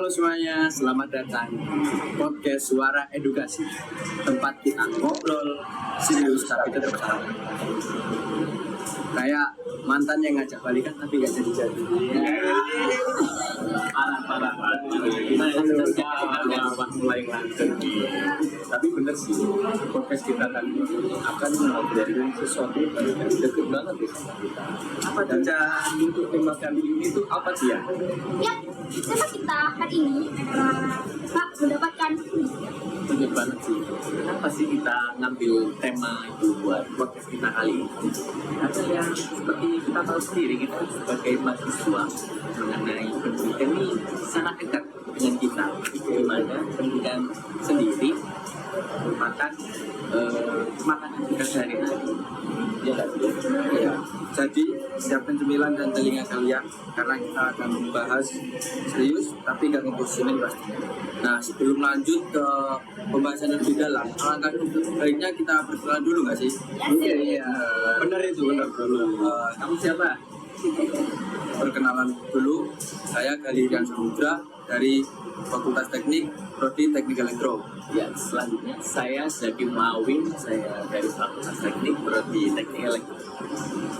Halo semuanya, selamat datang di podcast Suara Edukasi, tempat kita ngobrol serius tapi tetap salah. Kayak mantan yang ngajak balikan tapi gak jadi-jadi. Parah. Gimana ya, mulai lancar. Tapi bener sih, podcast kita kan akan ngobrolin sesuatu yang deket banget ya sama kita. Apa dan untuk tema kali ini tuh apa sih ya? Ya, tema kita hari ini Pak mendapatkan Bener banget sih. Kenapa sih kita ngambil tema itu buat podcast kita kali ini? Karena yang seperti kita tahu sendiri, kita sebagai mahasiswa mengenai pendidikan ini sangat dekat dengan kita. Di mana pendidikan sendiri merupakan makanan kita sehari-hari. Ya kan? Ya, jadi siapkan cemilan dan telinga kalian karena kita akan membahas serius tapi gak ngebosenin pastinya. Nah, sebelum lanjut ke pembahasan lebih dalam, alangkah baiknya kita perkenalan dulu nggak sih? Iya. Benar itu, benar dulu. Kamu siapa? Perkenalan dulu, saya Galih Samudra dari Fakultas Teknik, Prodi Teknik Elektro. Ya, selanjutnya saya Zaky Mawin, saya dari Fakultas Teknik, Prodi Teknik Elektro.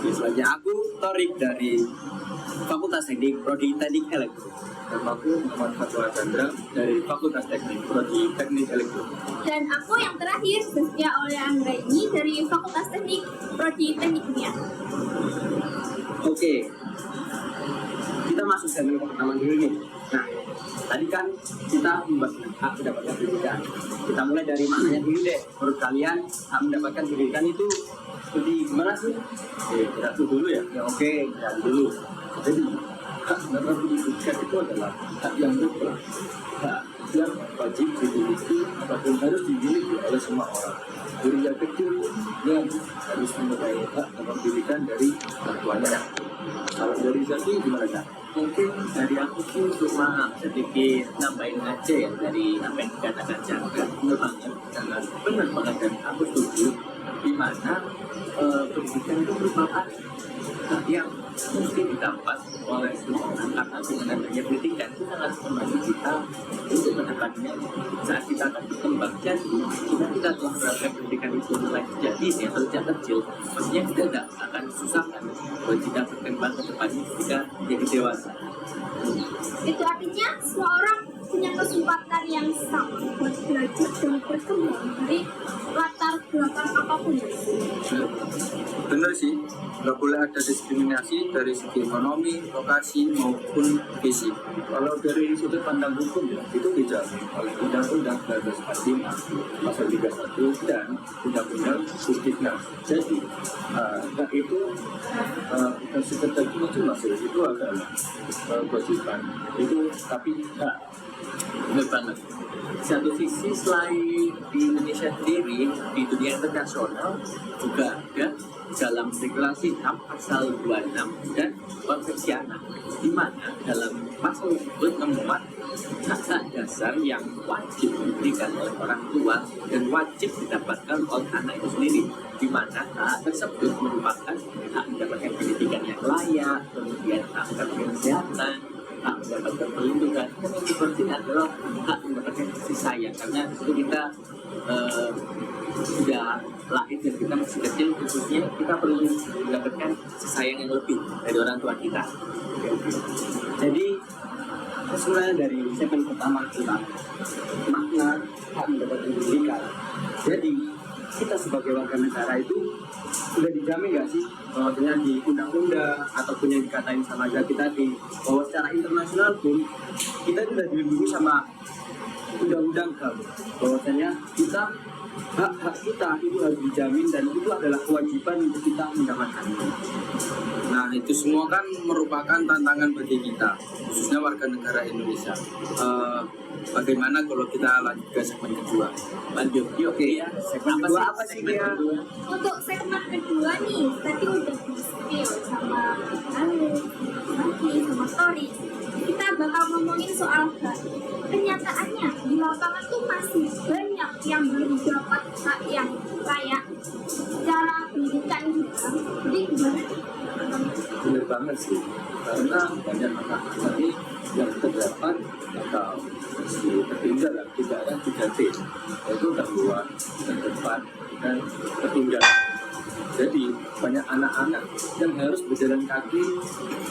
Selanjutnya aku Torik dari Fakultas Teknik, Prodi Teknik Elektro. Dan aku Muhammad Fatwa Chandra dari Fakultas Teknik, Prodi Teknik Elektro. dan aku yang terakhir Saskia Aulia Anggraini dari Fakultas Teknik Prodi Teknik Kimia. Oke, kita masuk segmen pertama dulu nih. Nah, tadi kan kita membahas hak mendapatkan pendidikan. Kita mulai dari maknanya dulu deh. Menurut kalian hak mendapatkan pendidikan itu seperti gimana sih? Oke, kita tuh dulu ya. Ya oke, dari dulu. Jadi, hak mendapatkan pendidikan itu adalah hak yang mutlak, hak yang wajib dimiliki ataupun harus dimiliki oleh semua orang. Dari yang kecil yang harus mempunyai hak dapat pendidikan dari orang tuanya. Kalau dari Zaki gimana Kak? Mungkin dari aku sih cuma sedikit nambahin aja ya dari apa yang dikatakan Chandra. Benar banget, sangat benar banget dan aku setuju. Di mana pendidikan itu merupakan hak yang mesti didapat oleh semua orang karena dengan adanya pendidikan itu sangat membantu kita untuk mendapat,nya saat kita akan berkembang. Jadi jika kita telah mendapatkan pendidikan itu mulai jadi ya sejak kecil, maksudnya kita tidak akan susah kan jika berkembang ke depannya ketika menjadi dewasa. Itu artinya semua orang punya kesempatan yang sama buat belajar dan berkembang dari latar belakang apapun. Bener sih, nggak boleh ada diskriminasi dari segi ekonomi, lokasi maupun fisik. Kalau dari sudut pandang hukum ya, itu dijamin oleh Undang-Undang 1945 Pasal 31 dan Undang-Undang Sidiknas. Jadi, hak itu bukan sekedar cuma itu adalah kewajiban. Itu tapi hak. Benar banget. Satu sisi selain di Indonesia sendiri, di dunia internasional juga ada dalam regulasi HAM pasal 26 dan konvensi anak, di mana dalam pasal tersebut memuat hak dasar yang wajib diberikan oleh orang tua dan wajib didapatkan oleh anak itu sendiri, di mana hak tersebut merupakan hak mendapatkan pendidikan yang layak, kemudian hak mendapatkan kesehatan, hak mendapatkan perlindungan, dan yang penting adalah hak mendapatkan kasih sayang, karena itu kita sudah lahir dan kita masih kecil, khususnya kita perlu mendapatkan kasih sayang yang lebih dari orang tua kita. Jadi kesimpulannya dari segmen pertama kita, makna hak mendapatkan pendidikan. Jadi kita sebagai warga negara itu sudah dijamin nggak sih bahwasanya di undang-undang ataupun yang dikatain sama Zaki tadi, bahwa secara internasional pun kita sudah dilindungi sama undang-undang bahwasanya kita hak kita itu harus dijamin dan itu adalah kewajiban untuk kita mendapatkannya. Nah, itu semua kan merupakan tantangan bagi kita, khususnya warga negara Indonesia. Bagaimana kalau kita lanjut ke segmen kedua? Lanjut, yuk ya. Segmen kedua apa sih dia? Untuk segmen kedua nih, tadi udah di-spill sama Ale, Zaki, sama Tori. Kita bakal ngomongin soal hak. Kenyataannya di lapangan tuh masih banyak yang belum dapat hak yang layak secara pendidikan juga. Jadi gimana? Bener banget sih, karena banyak anak-anak ini yang terdapat atau masih tertinggal lah, 3T, yaitu gangguan terdepan dan tertinggal. Jadi banyak anak-anak yang harus berjalan kaki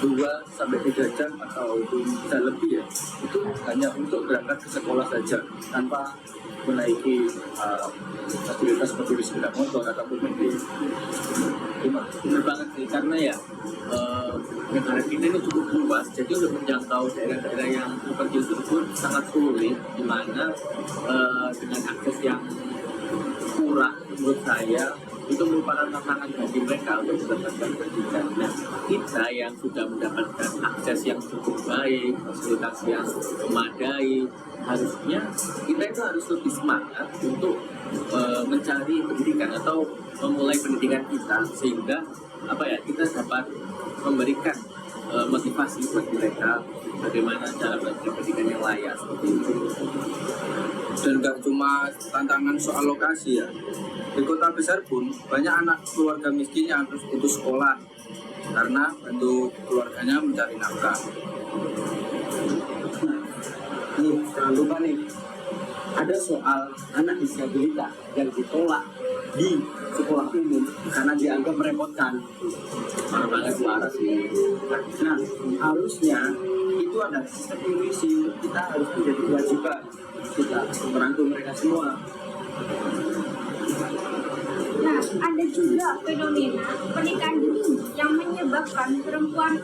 2-3 jam atau bisa lebih ya, itu hanya untuk berangkat ke sekolah saja tanpa menaiki fasilitas seperti sepeda motor ataupun mobil. Benar banget sih, karena ya negara kita ini cukup luas, jadi untuk menjangkau daerah-daerah yang terpencil tersebut sangat sulit, di mana dengan akses yang kurang menurut saya itu merupakan tantangan bagi mereka untuk mendapatkan pendidikan. Nah, kita yang sudah mendapatkan akses yang cukup baik, fasilitas yang memadai, harusnya kita itu harus lebih semangat untuk mencari pendidikan atau memulai pendidikan kita, sehingga kita dapat memberikan motivasi buat mereka bagaimana cara belajar pendidikan yang layak seperti itu. Dan gak cuma tantangan soal lokasi ya, di kota besar pun banyak anak keluarga miskin yang harus putus sekolah karena bantu keluarganya mencari nafkah. Nih, jangan lupa nih, ada soal anak disabilitas yang ditolak di sekolah umum karena dianggap merepotkan. Parah banget suara sih. Nah, harusnya itu ada sistem inklusi, kita harus menjadi kewajiban kita merangkul mereka semua. Nah, ada juga fenomena pernikahan dini yang menyebabkan perempuan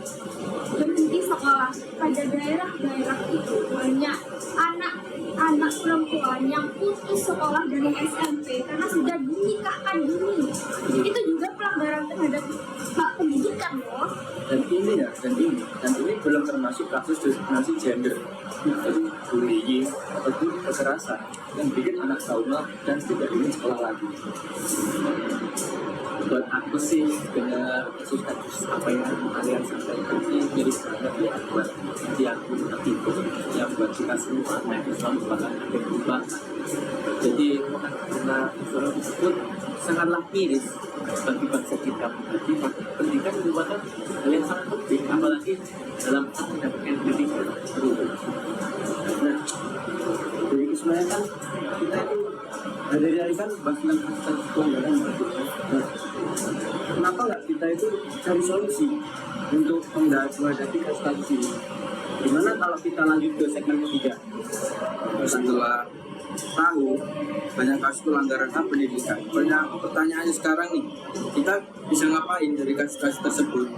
berhenti sekolah. Pada daerah-daerah itu banyak anak perempuan yang putus sekolah dari SMP karena sudah dinikahkan dini. Itu juga pelanggaran terhadap hak pendidikan loh. Dan ini belum termasuk kasus diskriminasi gender, jadi bullying ataupun kekerasan yang bikin anak trauma dan tidak ingin sekolah lagi. Buat aku sih dengan kasus-kasus apa yang kalian sampaikan ini jadi sangat ya buat aku itu yang buat kita semua mahasiswa merupakan agen perubahan. Jadi karena isu tersebut sangatlah miris bagi bangsa kita. Jadi pendidikan merupakan hal yang sangat penting, apalagi dalam mendapatkan pendidikan. Nah, jadi sebenarnya kan kita itu dari kan bahkan kasus pelanggaran. Nah, kenapa nggak kita itu cari solusi untuk menghadapi kasus ini? Gimana kalau kita lanjut ke segmen ketiga? Setelah tahu banyak kasus pelanggaran hak pendidikan, banyak pertanyaannya sekarang nih, kita bisa ngapain dari kasus-kasus tersebut?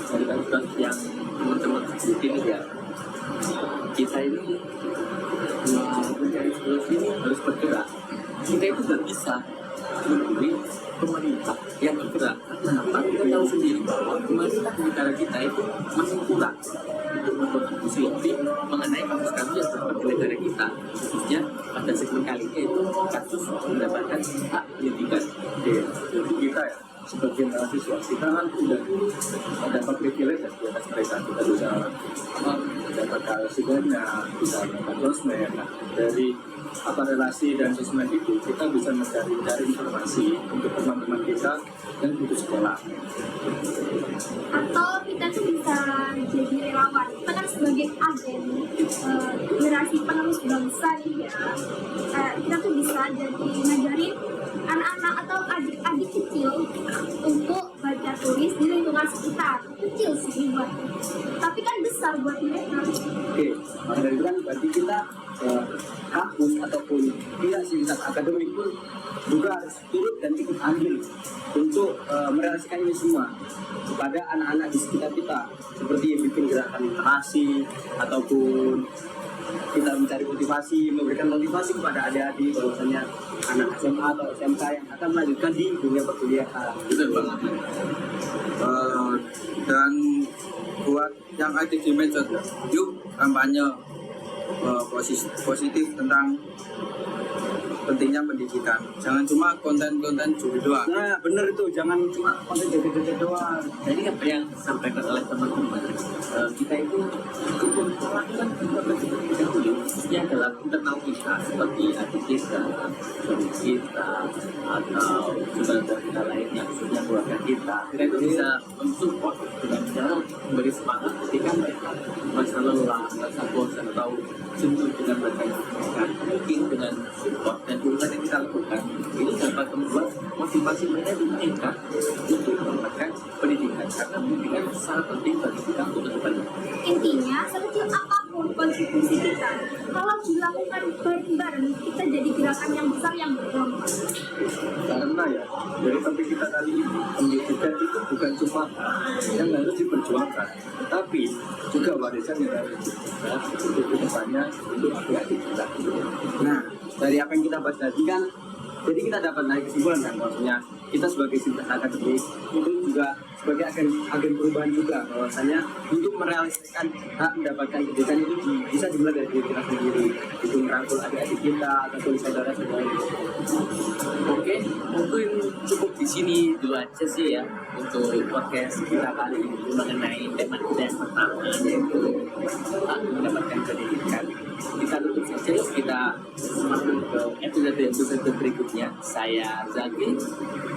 Dari kasus yang teman-teman sebutin ya, kita ini mencari solusi ini harus bergerak. Kita itu nggak bisa menunggu pemerintah yang bergerak. Kenapa? Kita tahu sendiri bahwa pemerintah di negara kita itu masih kurang untuk berkontribusi lebih mengenai kasus-kasus yang terjadi di negara kita, khususnya pada segmen kali ini itu kasus mendapatkan hak pendidikan. Jadi kita ya sebagai mahasiswa kita kan udah dapat privilege di atas mereka, kita bisa dapat sebenarnya bisa dapat sosmed. Nah, dari relasi dan sosmed itu kita bisa mencari informasi untuk teman-teman kita yang putus sekolah. Atau kita tuh bisa jadi relawan. Kita kan sebagai agen generasi penerus bangsa nih ya. Kita tuh bisa jadi ngajarin anak-anak atau adik-adik kecil untuk baca tulis di lingkungan sekitar. Kecil sih buat, tapi kan besar buat mereka. Oke, maka dari itu kan berarti kita kampus ataupun tidak sivitas akademik pun juga harus turut dan ikut andil untuk merealisasikan ini semua kepada anak-anak di sekitar kita, seperti bikin gerakan literasi ataupun kita mencari motivasi, memberikan motivasi kepada adik-adik bahwasanya anak SMA atau SMK yang akan melanjutkan di dunia perkuliahan. Betul banget. Dan buat yang aktif di medsos, yuk kampanye positif tentang pentingnya pendidikan. Jangan cuma konten-konten juri doang. Nah, bener itu, jangan cuma konten joget-joget doang. Jadi apa yang disampaikan oleh teman-teman, kita itu cukup melakukan juga belajar dahulu khususnya dalam internal kita seperti adik kita, suami kita, atau saudara kita lainnya, khususnya keluarga kita itu bisa mensupport dengan cara memberi semangat ketika mereka merasa lelah, merasa bosan atau jenuh dengan berbagai mungkin dengan support dan dukungan yang kita lakukan ini dapat membuat motivasi mereka itu meningkat untuk mendapatkan pendidikan karena pendidikan sangat penting bagi kita untuk kedepannya. Intinya, sekecil apapun kontribusi kita, kalau dilakukan bareng-bareng, kita jadi gerakan yang besar yang bergelombang. Karena ya dari topik kita kali ini, pendidikan itu bukan cuma yang harus diperjuangkan, tapi juga warisan yang harus kita untuk kedepannya untuk adik-adik kita. Nah, dari apa yang kita bahas tadi kan, jadi kita dapat naik kesimpulan kan, maksudnya kita sebagai sintas akademik itu juga sebagai agen perubahan juga, bahwasanya untuk merealisasikan hak mendapatkan pendidikan itu bisa dimulai dari diri kita sendiri, itu merangkul adik-adik kita ataupun saudara-saudara. Oke, mungkin cukup di sini dulu aja sih ya untuk podcast kita kali ini mengenai tema kita yang pertama yaitu hak mendapatkan pendidikan. Kita tutup saja, kita masuk ke episode berikutnya. Saya Zaki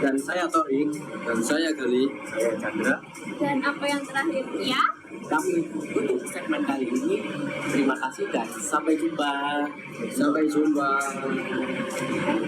Dan saya Torik, Dan saya Gali. Saya Chandra. Dan apa yang terakhir ya? kami untuk segmen kali ini. Terima kasih dan sampai jumpa. sampai jumpa. Dan